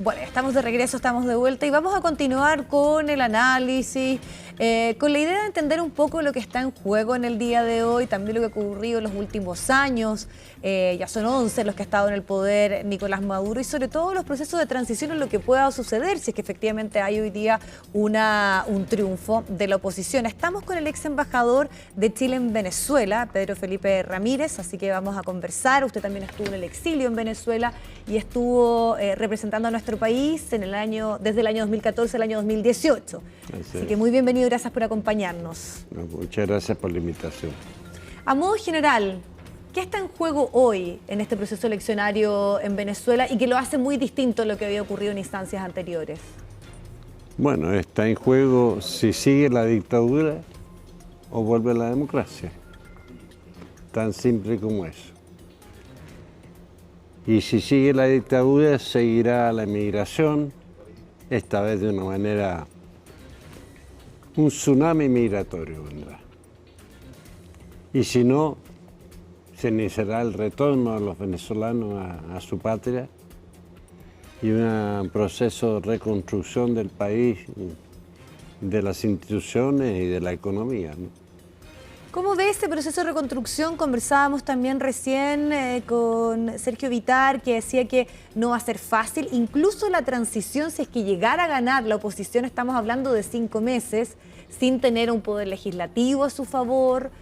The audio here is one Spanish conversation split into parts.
Bueno, estamos de regreso, estamos de vuelta y vamos a continuar con el análisis, con la idea de entender un poco lo que está en juego en el día de hoy, también lo que ha ocurrido en los últimos años. Ya son 11 los que ha estado en el poder Nicolás Maduro y sobre todo los procesos de transición en lo que pueda suceder si es que efectivamente hay hoy día un triunfo de la oposición. Estamos con el ex embajador de Chile en Venezuela, Pedro Felipe Ramírez, así que vamos a conversar. Usted también estuvo en el exilio en Venezuela y estuvo representando a nuestro país desde el año 2014 al año 2018. Así que muy bienvenido, gracias por acompañarnos. Muchas gracias por la invitación. A modo general, ¿qué está en juego hoy en este proceso eleccionario en Venezuela y que lo hace muy distinto a lo que había ocurrido en instancias anteriores? Bueno, está en juego si sigue la dictadura o vuelve la democracia. Tan simple como eso. Y si sigue la dictadura, seguirá la emigración, esta vez de una manera, un tsunami migratorio vendrá. Y si no, se iniciará el retorno de los venezolanos a su patria y un proceso de reconstrucción del país, de las instituciones y de la economía, ¿no? ¿Cómo ve este proceso de reconstrucción? Conversábamos también recién con Sergio Vitar, que decía que no va a ser fácil. Incluso la transición, si es que llegara a ganar la oposición, estamos hablando de 5 meses, sin tener un poder legislativo a su favor,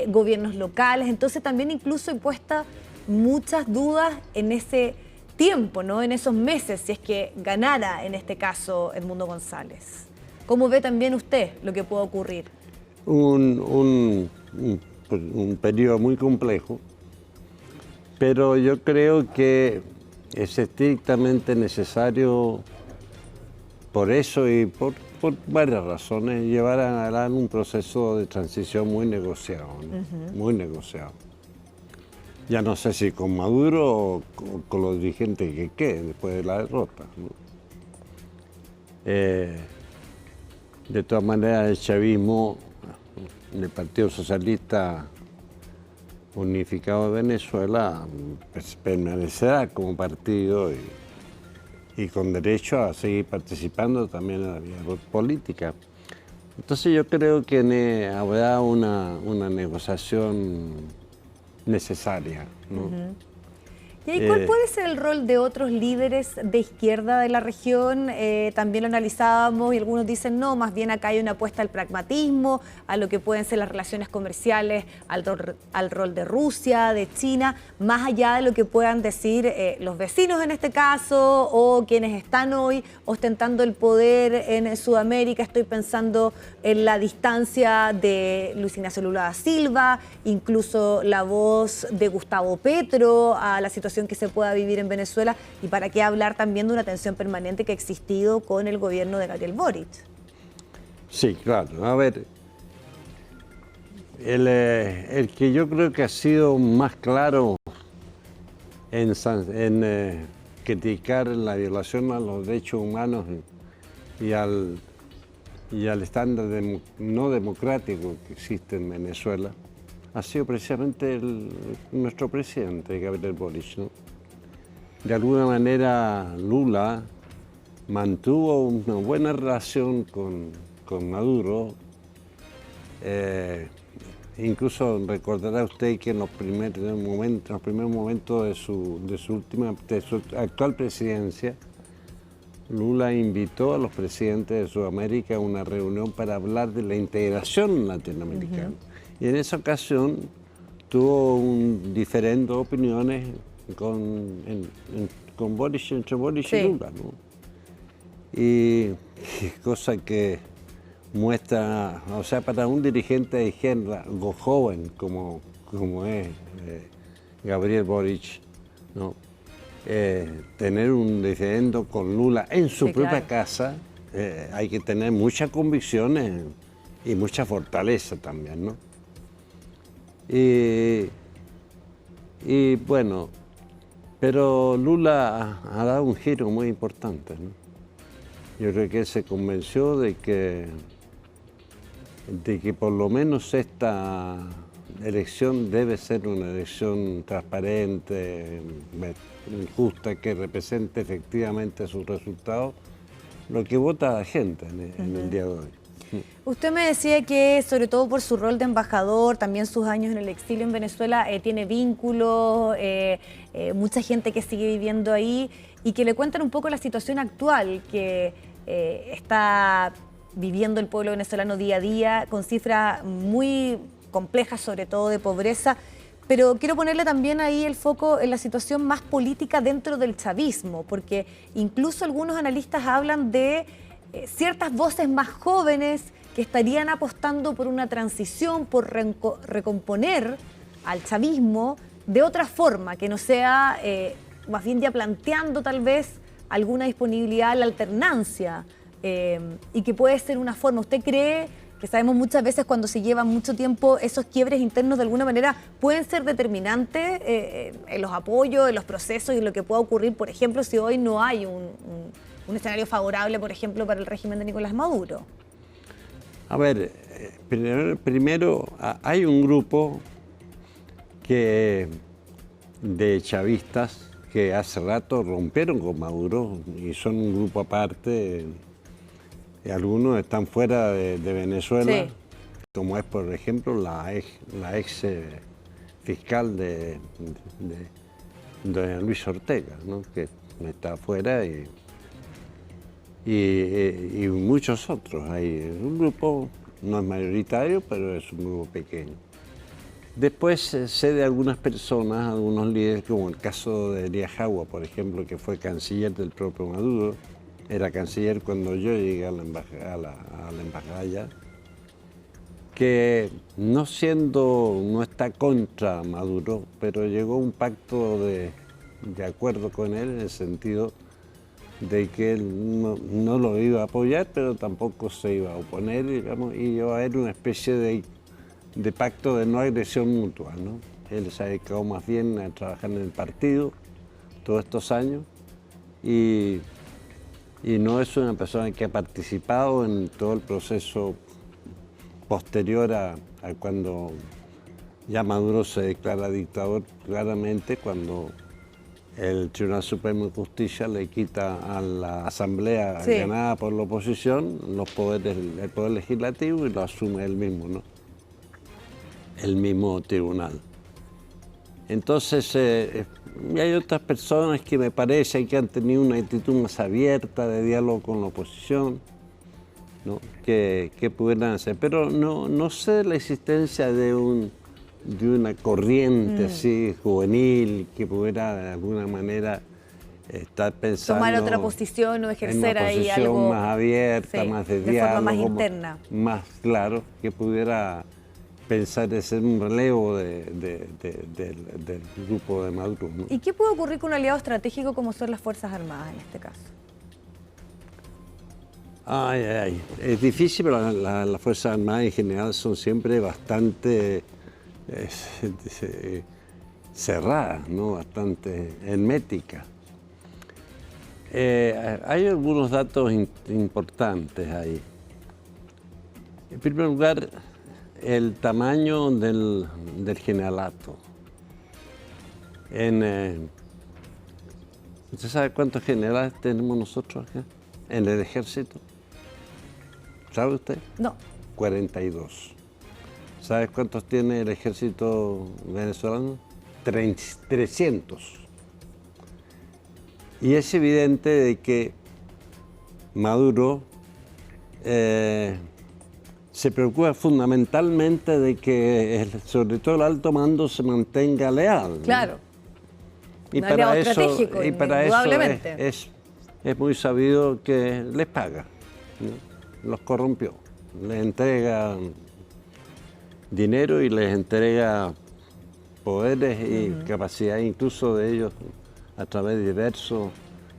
gobiernos locales. Entonces también incluso he puesto muchas dudas en ese tiempo, ¿no? En esos meses, si es que ganara en este caso Edmundo González. ¿Cómo ve también usted lo que puede ocurrir? Un periodo muy complejo, pero yo creo que es estrictamente necesario, por eso y por varias razones, llevar adelante un proceso de transición muy negociado, ¿no? Muy negociado. Ya no sé si con Maduro o con los dirigentes que queden después de la derrota, ¿no? De todas maneras, el chavismo, el Partido Socialista Unificado de Venezuela, pues, permanecerá como partido y con derecho a seguir participando también en la vida política. Entonces yo creo que habrá una negociación necesaria, ¿no? ¿Y ahí cuál puede ser el rol de otros líderes de izquierda de la región? También lo analizábamos y algunos dicen no, más bien acá hay una apuesta al pragmatismo, a lo que pueden ser las relaciones comerciales, al rol de Rusia, de China, más allá de lo que puedan decir los vecinos en este caso o quienes están hoy ostentando el poder en Sudamérica. Estoy pensando en la distancia de Luis Ignacio Lula da Silva, incluso la voz de Gustavo Petro a la situación que se pueda vivir en Venezuela y para qué hablar también de una tensión permanente que ha existido con el gobierno de Gabriel Boric. Sí, claro. A ver, el que yo creo que ha sido más claro en criticar la violación a los derechos humanos y al estándar no democrático que existe en Venezuela ha sido precisamente nuestro presidente, Gabriel Boric, ¿no? De alguna manera, Lula mantuvo una buena relación con Maduro. Incluso recordará usted que en los primeros momentos de su actual presidencia, Lula invitó a los presidentes de Sudamérica a una reunión para hablar de la integración latinoamericana. Y en esa ocasión tuvo diferentes opiniones con Boric, entre Boric y Lula, ¿no? Y cosa que muestra, o sea, para un dirigente de izquierda, algo joven como es Gabriel Boric, ¿no? Tener un diferendo con Lula en su propia casa, hay que tener muchas convicciones y mucha fortaleza también, ¿no? Y bueno, pero Lula ha dado un giro muy importante, ¿no? Yo creo que él se convenció de que por lo menos esta elección debe ser una elección transparente, justa, que represente efectivamente sus resultados, lo que vota la gente en el día de hoy. Usted me decía que, sobre todo por su rol de embajador, también sus años en el exilio en Venezuela, tiene vínculos, mucha gente que sigue viviendo ahí, y que le cuentan un poco la situación actual que está viviendo el pueblo venezolano día a día, con cifras muy complejas, sobre todo de pobreza. Pero quiero ponerle también ahí el foco en la situación más política dentro del chavismo, porque incluso algunos analistas hablan de ciertas voces más jóvenes que estarían apostando por una transición, por recomponer al chavismo de otra forma, que no sea, más bien ya planteando tal vez alguna disponibilidad a la alternancia, y que puede ser una forma. ¿Usted cree que sabemos muchas veces cuando se lleva mucho tiempo esos quiebres internos de alguna manera pueden ser determinantes en los apoyos, en los procesos y en lo que pueda ocurrir, por ejemplo, si hoy no hay un escenario favorable, por ejemplo, para el régimen de Nicolás Maduro? A ver, primero hay un grupo de chavistas que hace rato rompieron con Maduro y son un grupo aparte. Algunos están fuera de Venezuela, sí, como es, por ejemplo, la ex fiscal de Luis Ortega, ¿no?, que está afuera, y muchos otros. Hay un grupo, no es mayoritario, pero es un grupo pequeño. Después sé de algunas personas, algunos líderes, como el caso de Elías Jagua, por ejemplo, que fue canciller del propio Maduro. Era canciller cuando yo llegué a la embajada allá, que no está contra Maduro, pero llegó a un pacto de acuerdo con él en el sentido de que él no lo iba a apoyar, pero tampoco se iba a oponer, digamos, y iba a haber una especie de pacto de no agresión mutua, ¿no? Él se ha dedicado más bien a trabajar en el partido todos estos años, y no es una persona que ha participado en todo el proceso posterior a cuando ya Maduro se declara dictador, claramente cuando el Tribunal Supremo de Justicia le quita a la Asamblea, sí, ganada por la oposición, los poderes, el poder legislativo, y lo asume él mismo, ¿no?, el mismo tribunal. Entonces, hay otras personas que me parece que han tenido una actitud más abierta de diálogo con la oposición, ¿no?, que pudieran hacer. Pero no sé la existencia de una corriente así juvenil que pudiera de alguna manera estar pensando... Tomar otra posición o ejercer ahí algo... Una posición más abierta, sí, más de diálogo. Forma más interna. Más claro, que pudiera pensar en ser un relevo del grupo de Maduro, ¿no? ¿Y qué puede ocurrir con un aliado estratégico como son las Fuerzas Armadas en este caso? Es difícil, pero las Fuerzas Armadas en general son siempre bastante cerradas, ¿no?, bastante herméticas. Hay algunos datos importantes ahí. En primer lugar, el tamaño del generalato. ¿Usted sabe cuántos generales tenemos nosotros acá en el ejército? ¿Sabe usted? No. 42. ¿Sabe cuántos tiene el ejército venezolano? 300. Y es evidente de que Maduro se preocupa fundamentalmente de que, sobre todo el alto mando, se mantenga leal, ¿no? Claro. Y para eso es muy sabido que les paga, ¿no? Los corrompió, les entrega dinero y les entrega poderes y capacidad incluso de ellos, a través de diversos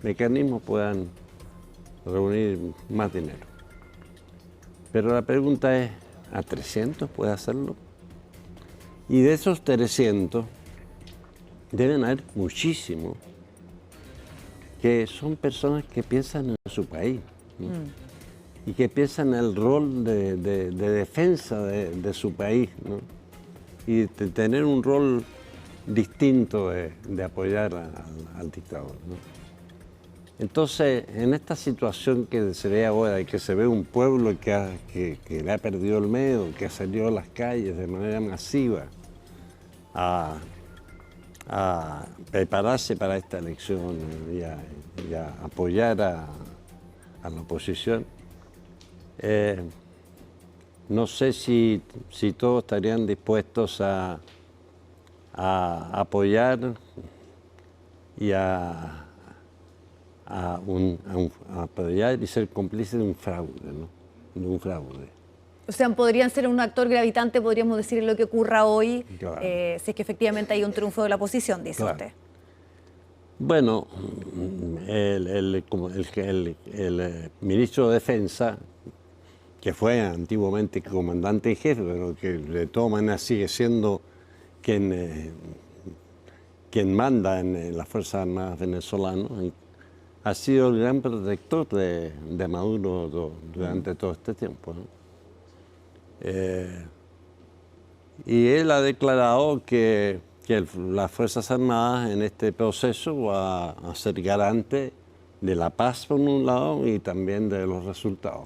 mecanismos, puedan reunir más dinero. Pero la pregunta es, ¿a 300 puede hacerlo? Y de esos 300, deben haber muchísimos que son personas que piensan en su país, ¿no? Y que piensan en el rol de defensa de su país, ¿no? y tener un rol distinto de apoyar al dictador, ¿no? Entonces, en esta situación que se ve ahora, y que se ve un pueblo que le ha perdido el miedo, que ha salido a las calles de manera masiva a prepararse para esta elección y a apoyar a la oposición, no sé si todos estarían dispuestos a apoyar y a apoyar y ser cómplices de un fraude, ¿no? De un fraude. O sea, podrían ser un actor gravitante, podríamos decir, en lo que ocurra hoy, Claro. Si es que efectivamente hay un triunfo de la oposición, dice Claro. usted. Bueno, el ministro de Defensa, que fue antiguamente comandante en jefe, pero que de todas maneras sigue siendo quien manda en las Fuerzas Armadas venezolanas, ha sido el gran protector de Maduro durante todo este tiempo, ¿no? Y él ha declarado que las Fuerzas Armadas en este proceso va a ser garante de la paz por un lado y también de los resultados.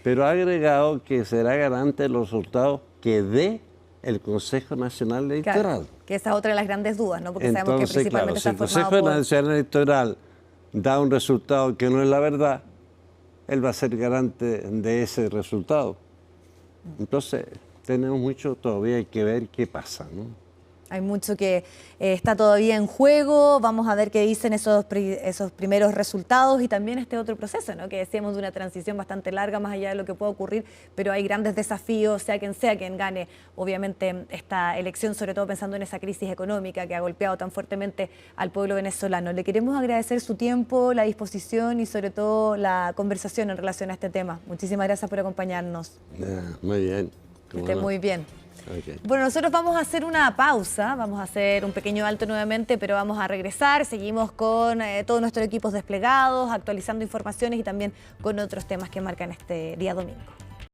Pero ha agregado que será garante de los resultados que dé el Consejo Nacional Electoral. Claro, que esa es otra de las grandes dudas, ¿no? Porque sabemos que Entonces, principalmente claro, si el está formado Consejo por... Nacional Electoral da un resultado que no es la verdad, él va a ser garante de ese resultado. Entonces, tenemos mucho todavía que ver qué pasa, ¿no? Hay mucho que está todavía en juego. Vamos a ver qué dicen esos primeros resultados y también este otro proceso, ¿no? Que decíamos de una transición bastante larga, más allá de lo que pueda ocurrir, pero hay grandes desafíos, sea quien gane, obviamente, esta elección, sobre todo pensando en esa crisis económica que ha golpeado tan fuertemente al pueblo venezolano. Le queremos agradecer su tiempo, la disposición y sobre todo la conversación en relación a este tema. Muchísimas gracias por acompañarnos. Muy bien. Que esté muy bien. Okay. Bueno, nosotros vamos a hacer una pausa, vamos a hacer un pequeño alto nuevamente, pero vamos a regresar. Seguimos con todos nuestros equipos desplegados, actualizando informaciones y también con otros temas que marcan este día domingo.